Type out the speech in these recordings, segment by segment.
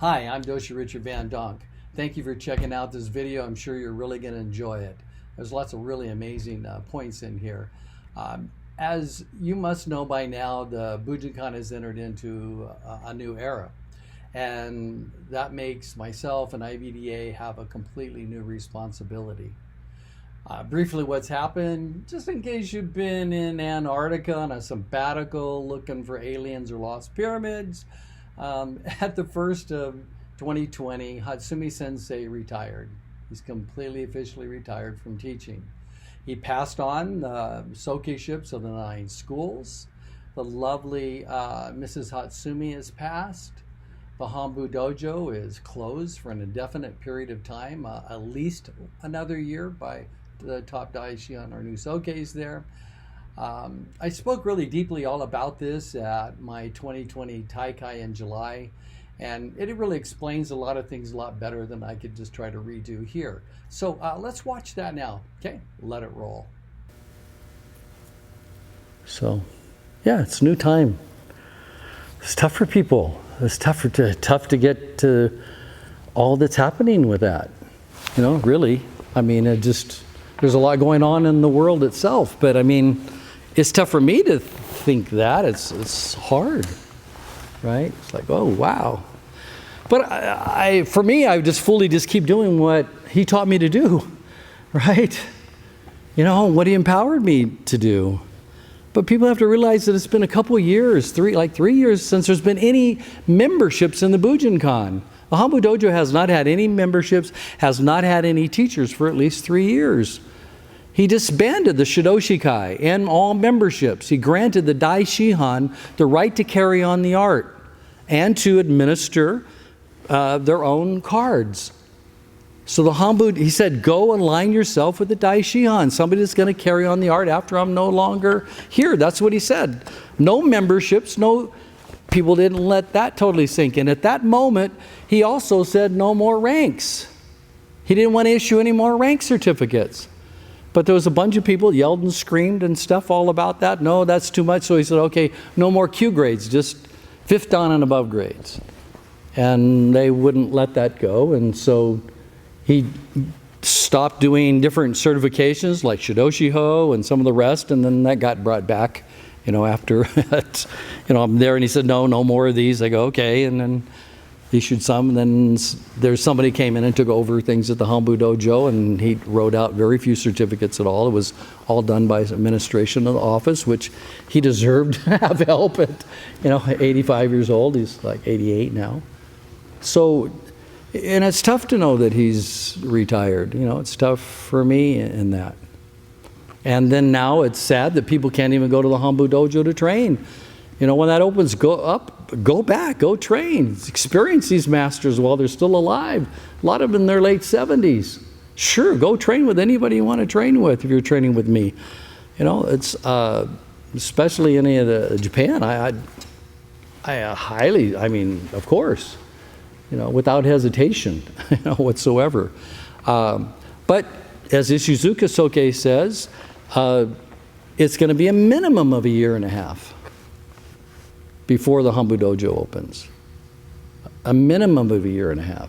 Hi, I'm Doshi Richard Van Donk. Thank you for checking out this video. I'm sure you're really going to enjoy it. There's lots of really amazing points in here. As you must know by now, the Bujinkan has entered into a new era. And that makes myself and IBDA have a completely new responsibility. Briefly, what's happened, just in case you've been in Antarctica on a sabbatical looking for aliens or lost pyramids, at the first of 2020, Hatsumi Sensei retired. He's completely officially retired from teaching. He passed on the Sokeships of the 9 schools. The lovely Mrs. Hatsumi has passed. The Hombu Dojo is closed for an indefinite period of time, at least another year by the top daishi on our new Sokes there. I spoke really deeply all about this at my 2020 Tai Kai in July, and it really explains a lot of things a lot better than I could just try to redo here. So let's watch that now. Okay, let it roll. So, yeah, it's new time. It's tough for people. It's tough to get to all that's happening with that. You know, really. I mean, there's a lot going on in the world itself, but I mean, it's tough for me to think that. It's hard, right? It's like, oh, wow. But for me, I just keep doing what he taught me to do, right? You know, what he empowered me to do. But people have to realize that it's been a couple of years, 3 years since there's been any memberships in the Bujinkan. The Hombu Dojo has not had any memberships, has not had any teachers for at least 3 years. He disbanded the Shidoshikai and all memberships. He granted the Dai Shihan the right to carry on the art and to administer their own cards. So the Hombu, he said, go align yourself with the Dai Shihan, somebody that's going to carry on the art after I'm no longer here. That's what he said. No memberships, people didn't let that totally sink in. At that moment, he also said no more ranks. He didn't want to issue any more rank certificates. But there was a bunch of people yelled and screamed and stuff all about that. No, that's too much. So he said, okay, no more Q grades, just 5th dan and above grades. And they wouldn't let that go. And so he stopped doing different certifications like Shidoshiho and some of the rest. And then that got brought back, you know, after that. You know, I'm there and he said, no more of these. I go, okay. And then issued some, and then there's somebody came in and took over things at the Hombu Dojo, and he wrote out very few certificates at all. It was all done by administration of the office, which he deserved to have help at, 85 years old. He's like 88 now. So, and it's tough to know that he's retired. It's tough for me in that. And then now it's sad that people can't even go to the Hombu Dojo to train. When that opens, go back, go train, experience these masters while they're still alive. A lot of them in their late 70s. Sure, go train with anybody you want to train with if you're training with me. It's especially any of the Japan. I highly, of course, without hesitation, whatsoever. But as Ishizuka Soke says, it's going to be a minimum of 1.5 years. Before the Hombu Dojo opens. A minimum of 1.5 years.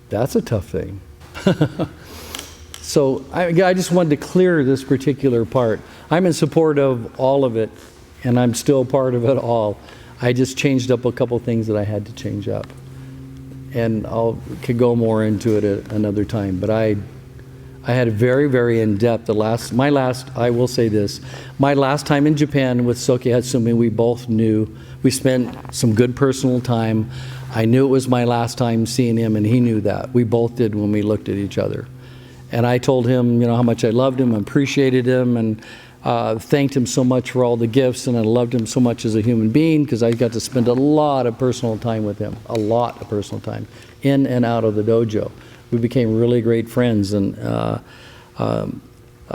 That's a tough thing. So I just wanted to clear this particular part. I'm in support of all of it, and I'm still part of it all. I just changed up a couple things that I had to change up. And could go more into it at another time. But I had a very, very in-depth, I will say this, my last time in Japan with Soke Hatsumi, we both knew, we spent some good personal time. I knew it was my last time seeing him, and he knew that. We both did when we looked at each other. And I told him, how much I loved him, appreciated him, and thanked him so much for all the gifts, and I loved him so much as a human being, because I got to spend a lot of personal time with him, a lot of personal time, in and out of the dojo. We became really great friends, and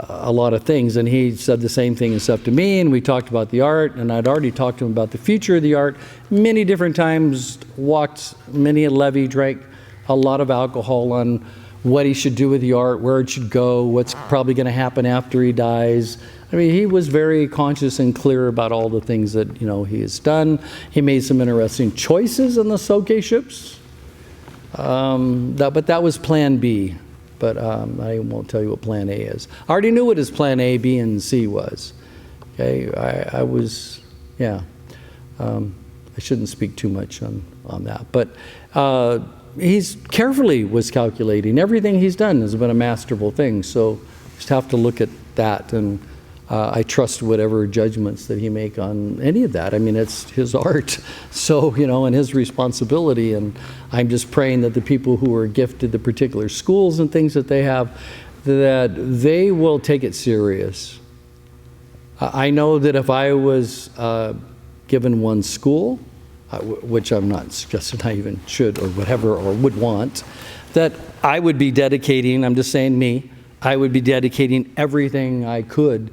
a lot of things. And he said the same thing and stuff to me, and we talked about the art, and I'd already talked to him about the future of the art many different times, walked many a levee, drank a lot of alcohol on what he should do with the art, where it should go, what's probably going to happen after he dies. I mean, he was very conscious and clear about all the things that, he has done. He made some interesting choices in the Sokeships. But that was Plan B. But I won't tell you what Plan A is. I already knew what his Plan A, B, and C was. Okay, I shouldn't speak too much on that. But he's carefully was calculating. Everything he's done has been a masterful thing. So just have to look at that, and I trust whatever judgments that he make on any of that. I mean, it's his art, so and his responsibility. And I'm just praying that the people who are gifted the particular schools and things that they have, that they will take it serious. I know that if I was given one school, which I'm not suggesting I even should or whatever or would want, that I would be dedicating, I'm just saying me, I would be dedicating everything I could,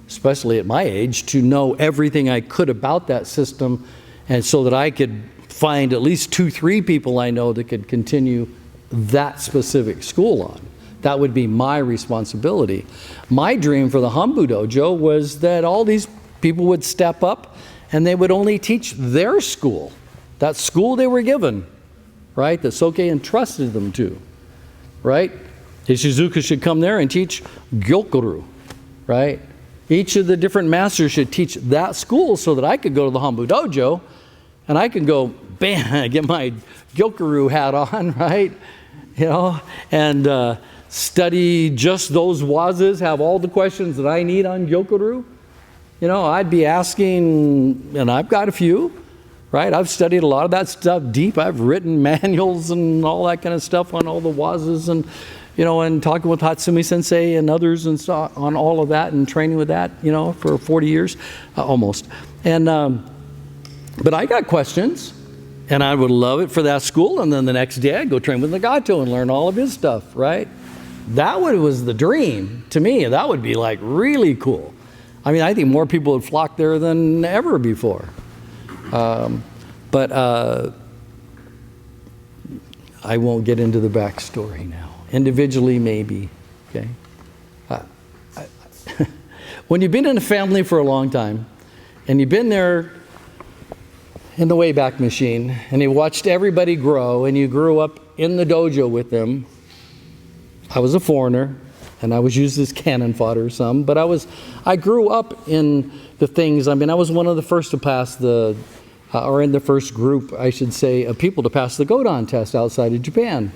especially at my age, to know everything I could about that system, and so that I could find at least 2-3 people I know that could continue that specific school on. That would be my responsibility. My dream for the Hombu Dojo was that all these people would step up and they would only teach their school, that school they were given, right? That Soke entrusted them to, right? Ishizuka should come there and teach Gyokuru, right? Each of the different masters should teach that school so that I could go to the Hombu Dojo and I could go, bam, get my Gyokuru hat on, right? And study just those wazas, have all the questions that I need on Gyokuru. I'd be asking, and I've got a few, right? I've studied a lot of that stuff deep. I've written manuals and all that kind of stuff on all the wazas, and and talking with Hatsumi Sensei and others and so on all of that, and training with that, for 40 years, almost. And but I got questions, and I would love it for that school. And then the next day I'd go train with Nagato and learn all of his stuff, right? That was the dream to me. That would be like really cool. I mean, I think more people would flock there than ever before. But I won't get into the backstory now. Individually, maybe, okay? When you've been in a family for a long time, and you've been there in the Wayback Machine, and you watched everybody grow, and you grew up in the dojo with them. I was a foreigner, and I was used as cannon fodder some, but I grew up in the things. I mean, I was one of the first to pass or in the first group, I should say, of people to pass the Godan test outside of Japan.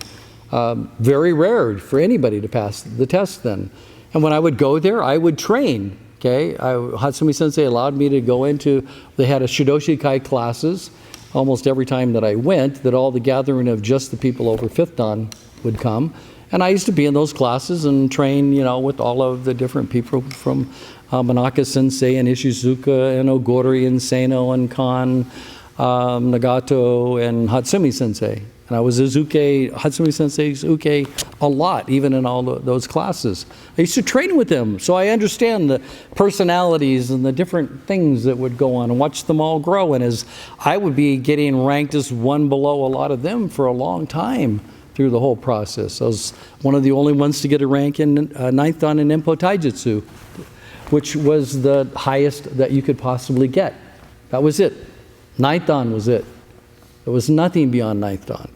Very rare for anybody to pass the test then. And when I would go there, I would train, okay? Hatsumi Sensei allowed me to go they had a Shidoshi Kai classes almost every time that I went, that all the gathering of just the people over 5th Dan would come. And I used to be in those classes and train, with all of the different people from Manaka Sensei and Ishizuka and Ogori and Seno and Kan, Nagato and Hatsumi Sensei. And I was Hatsumi Sensei's uke a lot, even in all those classes. I used to train with them, so I understand the personalities and the different things that would go on, and watch them all grow. And as I would be getting ranked as one below a lot of them for a long time through the whole process. I was one of the only ones to get a rank in 9th Dan in Empo Taijutsu, which was the highest that you could possibly get. That was it. 9th Dan was it. There was nothing beyond 9th Dan.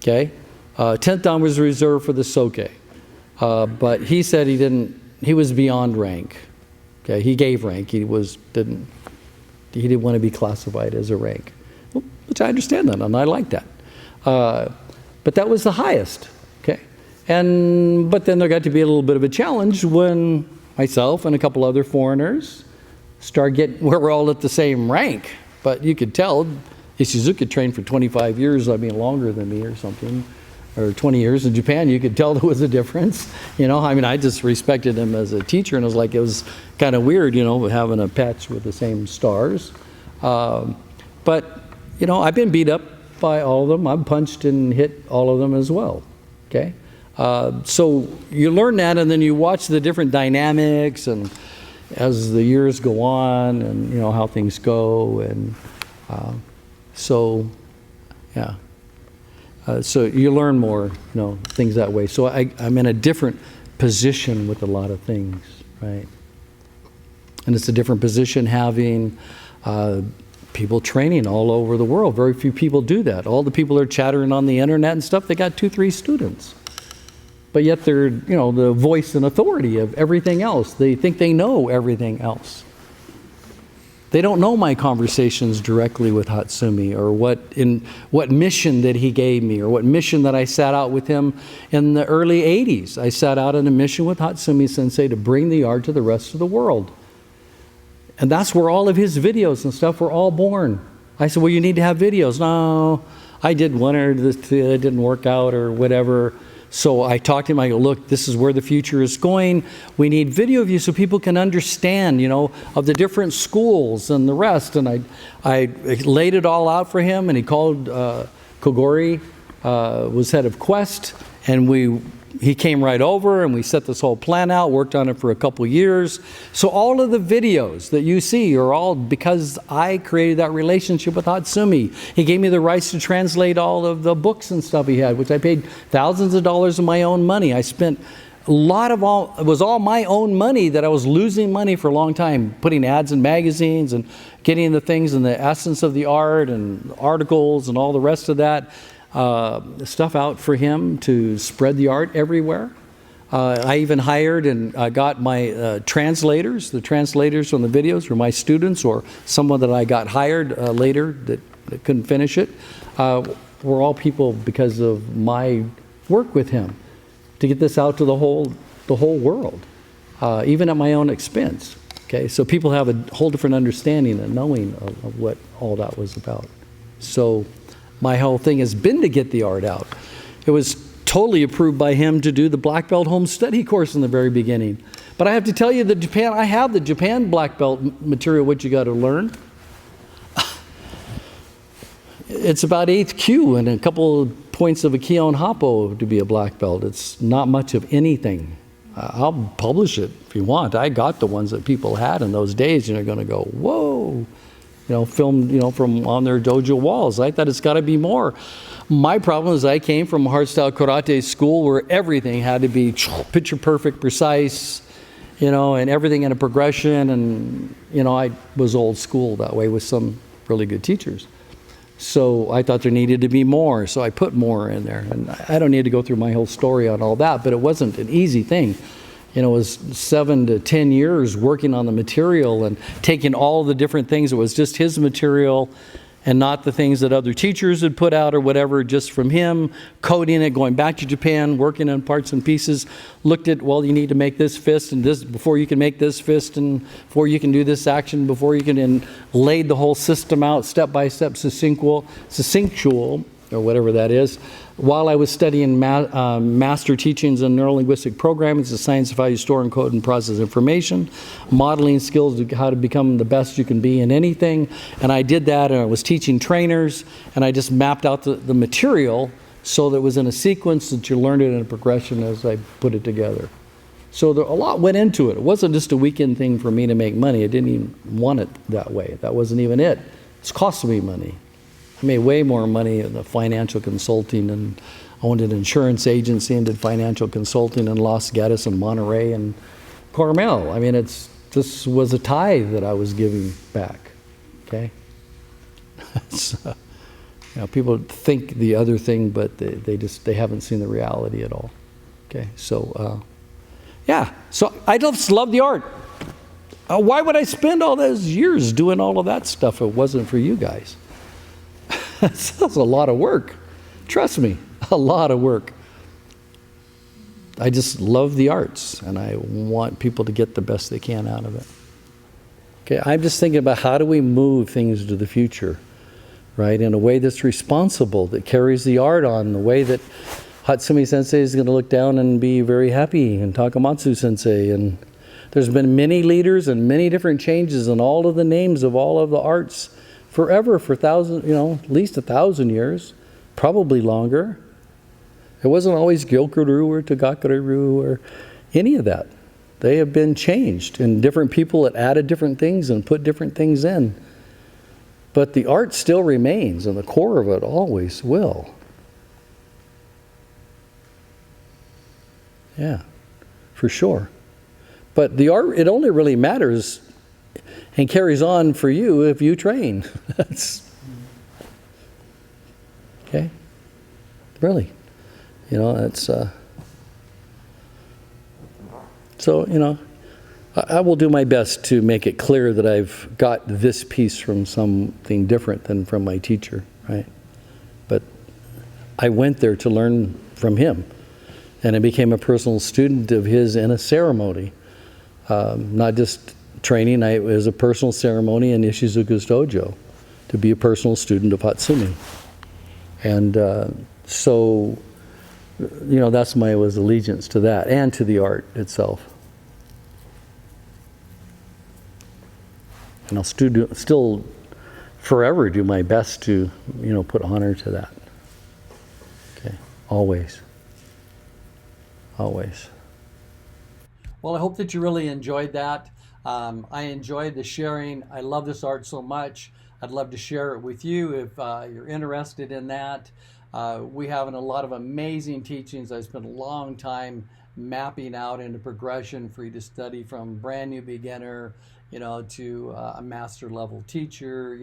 Okay? 10th Dan was reserved for the Soke. But he said he was beyond rank. Okay? He gave rank. He didn't want to be classified as a rank. Well, which I understand that, and I like that. But that was the highest. Okay? But then there got to be a little bit of a challenge when myself and a couple other foreigners we're all at the same rank. But you could tell Ishizuka trained for 25 years, longer than me or something, or 20 years. In Japan, you could tell there was a difference. I just respected him as a teacher, and it was kind of weird, having a patch with the same stars. But, I've been beat up by all of them. I've punched and hit all of them as well, okay? So you learn that, and then you watch the different dynamics, and as the years go on, and, how things go, and... So, yeah. So you learn more, things that way. So I'm in a different position with a lot of things, right? And it's a different position having people training all over the world. Very few people do that. All the people are chattering on the internet and stuff, they got 2-3 students. But yet they're, the voice and authority of everything else. They think they know everything else. They don't know my conversations directly with Hatsumi, or what mission that he gave me, or what mission that I sat out with him in the early 80s. I sat out on a mission with Hatsumi Sensei to bring the art to the rest of the world. And that's where all of his videos and stuff were all born. I said, well, you need to have videos. No, I did one, or it didn't work out, or whatever. So I talked to him, I go, look, this is where the future is going. We need video of you so people can understand, of the different schools and the rest. And I laid it all out for him, and he called Kogori, was head of Quest, and he came right over, and we set this whole plan out, worked on it for a couple years. So all of the videos that you see are all because I created that relationship with Hatsumi. He gave me the rights to translate all of the books and stuff he had, which I paid thousands of dollars of my own money. I spent it was all my own money that I was losing money for a long time, putting ads in magazines and getting the things and the essence of the art and articles and all the rest of that. Stuff out for him to spread the art everywhere. I even hired and got my translators. The translators from the videos were my students, or someone that I got hired later that couldn't finish it. Were all people because of my work with him to get this out to the whole world, even at my own expense. Okay, so people have a whole different understanding and knowing of what all that was about. So my whole thing has been to get the art out. It was totally approved by him to do the black belt home study course in the very beginning. But I have to tell you, I have the Japan black belt material, what you got to learn. It's about 8th Q and a couple of points of a Kion Happo to be a black belt. It's not much of anything. I'll publish it if you want. I got the ones that people had in those days, and you're going to go, whoa. Filmed, from on their dojo walls. I thought it's got to be more. My problem is I came from a hardstyle karate school where everything had to be picture perfect, precise, and everything in a progression. And, I was old school that way with some really good teachers. So I thought there needed to be more. So I put more in there. And I don't need to go through my whole story on all that, but it wasn't an easy thing. It was 7 to 10 years working on the material and taking all the different things. It was just his material and not the things that other teachers had put out or whatever, just from him, coding it, going back to Japan, working on parts and pieces, looked at, well, you need to make this fist and this before you can make this fist, and before you can do this action, before you can, and laid the whole system out step by step, succinctual, or whatever that is. While I was studying master teachings in neurolinguistic programming, it's a science of how you store, encode, and process information, modeling skills of how to become the best you can be in anything. And I did that, and I was teaching trainers, and I just mapped out the material so that it was in a sequence that you learned it in a progression as I put it together. So a lot went into it. It wasn't just a weekend thing for me to make money. I didn't even want it that way. That wasn't even it. It's costing me money. I made way more money in the financial consulting, and owned an insurance agency and did financial consulting in Los Gatos and Monterey and Carmel. I mean, this was a tithe that I was giving back. Okay, people think the other thing, but they haven't seen the reality at all. Okay, so so I just love the art. Why would I spend all those years doing all of that stuff if it wasn't for you guys? That's a lot of work. Trust me, a lot of work. I just love the arts, and I want people to get the best they can out of it. Okay, I'm just thinking about how do we move things to the future, right? In a way that's responsible, that carries the art on, in a way that Hatsumi Sensei is going to look down and be very happy, and Takamatsu Sensei. And there's been many leaders and many different changes in all of the names of all of the arts forever, for at least 1,000 years, probably longer. It wasn't always Gyokuru or Tagakuru or any of that. They have been changed, and different people have added different things and put different things in. But the art still remains, and the core of it always will. Yeah, for sure. But the art, it only really matters and carries on for you if you train. That's okay. Really, it's so I will do my best to make it clear that I've got this piece from something different than from my teacher, right? But I went there to learn from him, and I became a personal student of his in a ceremony, not just training. It was a personal ceremony in Ishizuka's dojo to be a personal student of Hatsumi. And so, that's my allegiance to that and to the art itself. And I'll still forever do my best to, put honor to that. Okay, always. Always. Well, I hope that you really enjoyed that. I enjoyed the sharing. I love this art so much. I'd love to share it with you if you're interested in that. We have a lot of amazing teachings. I spent a long time mapping out into progression for you to study from brand new beginner, to a master level teacher.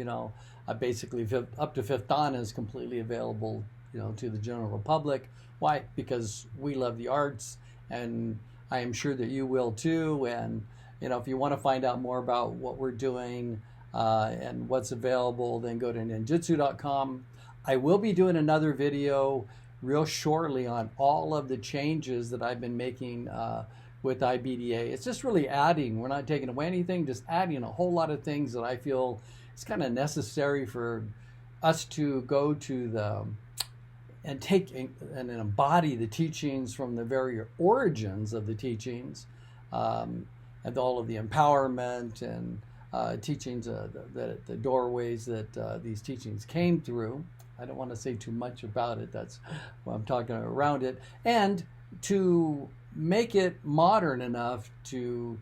Basically up to 5th Dan is completely available, to the general public. Why? Because we love the arts, and I am sure that you will too. And if you want to find out more about what we're doing and what's available, then go to Ninjutsu.com. I will be doing another video real shortly on all of the changes that I've been making with IBDA. It's just really adding. We're not taking away anything, just adding a whole lot of things that I feel it's kind of necessary for us to go to and take and embody the teachings from the very origins of the teachings, and all of the empowerment and teachings, the doorways that these teachings came through. I don't want to say too much about it. That's what I'm talking around it. And to make it modern enough to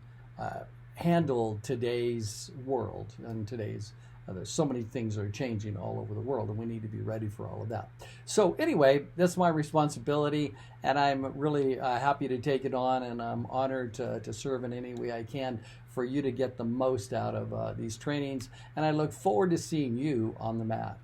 handle today's world and today's there's so many things that are changing all over the world, and we need to be ready for all of that. So anyway, that's my responsibility, and I'm really happy to take it on, and I'm honored to serve in any way I can for you to get the most out of these trainings, and I look forward to seeing you on the mat.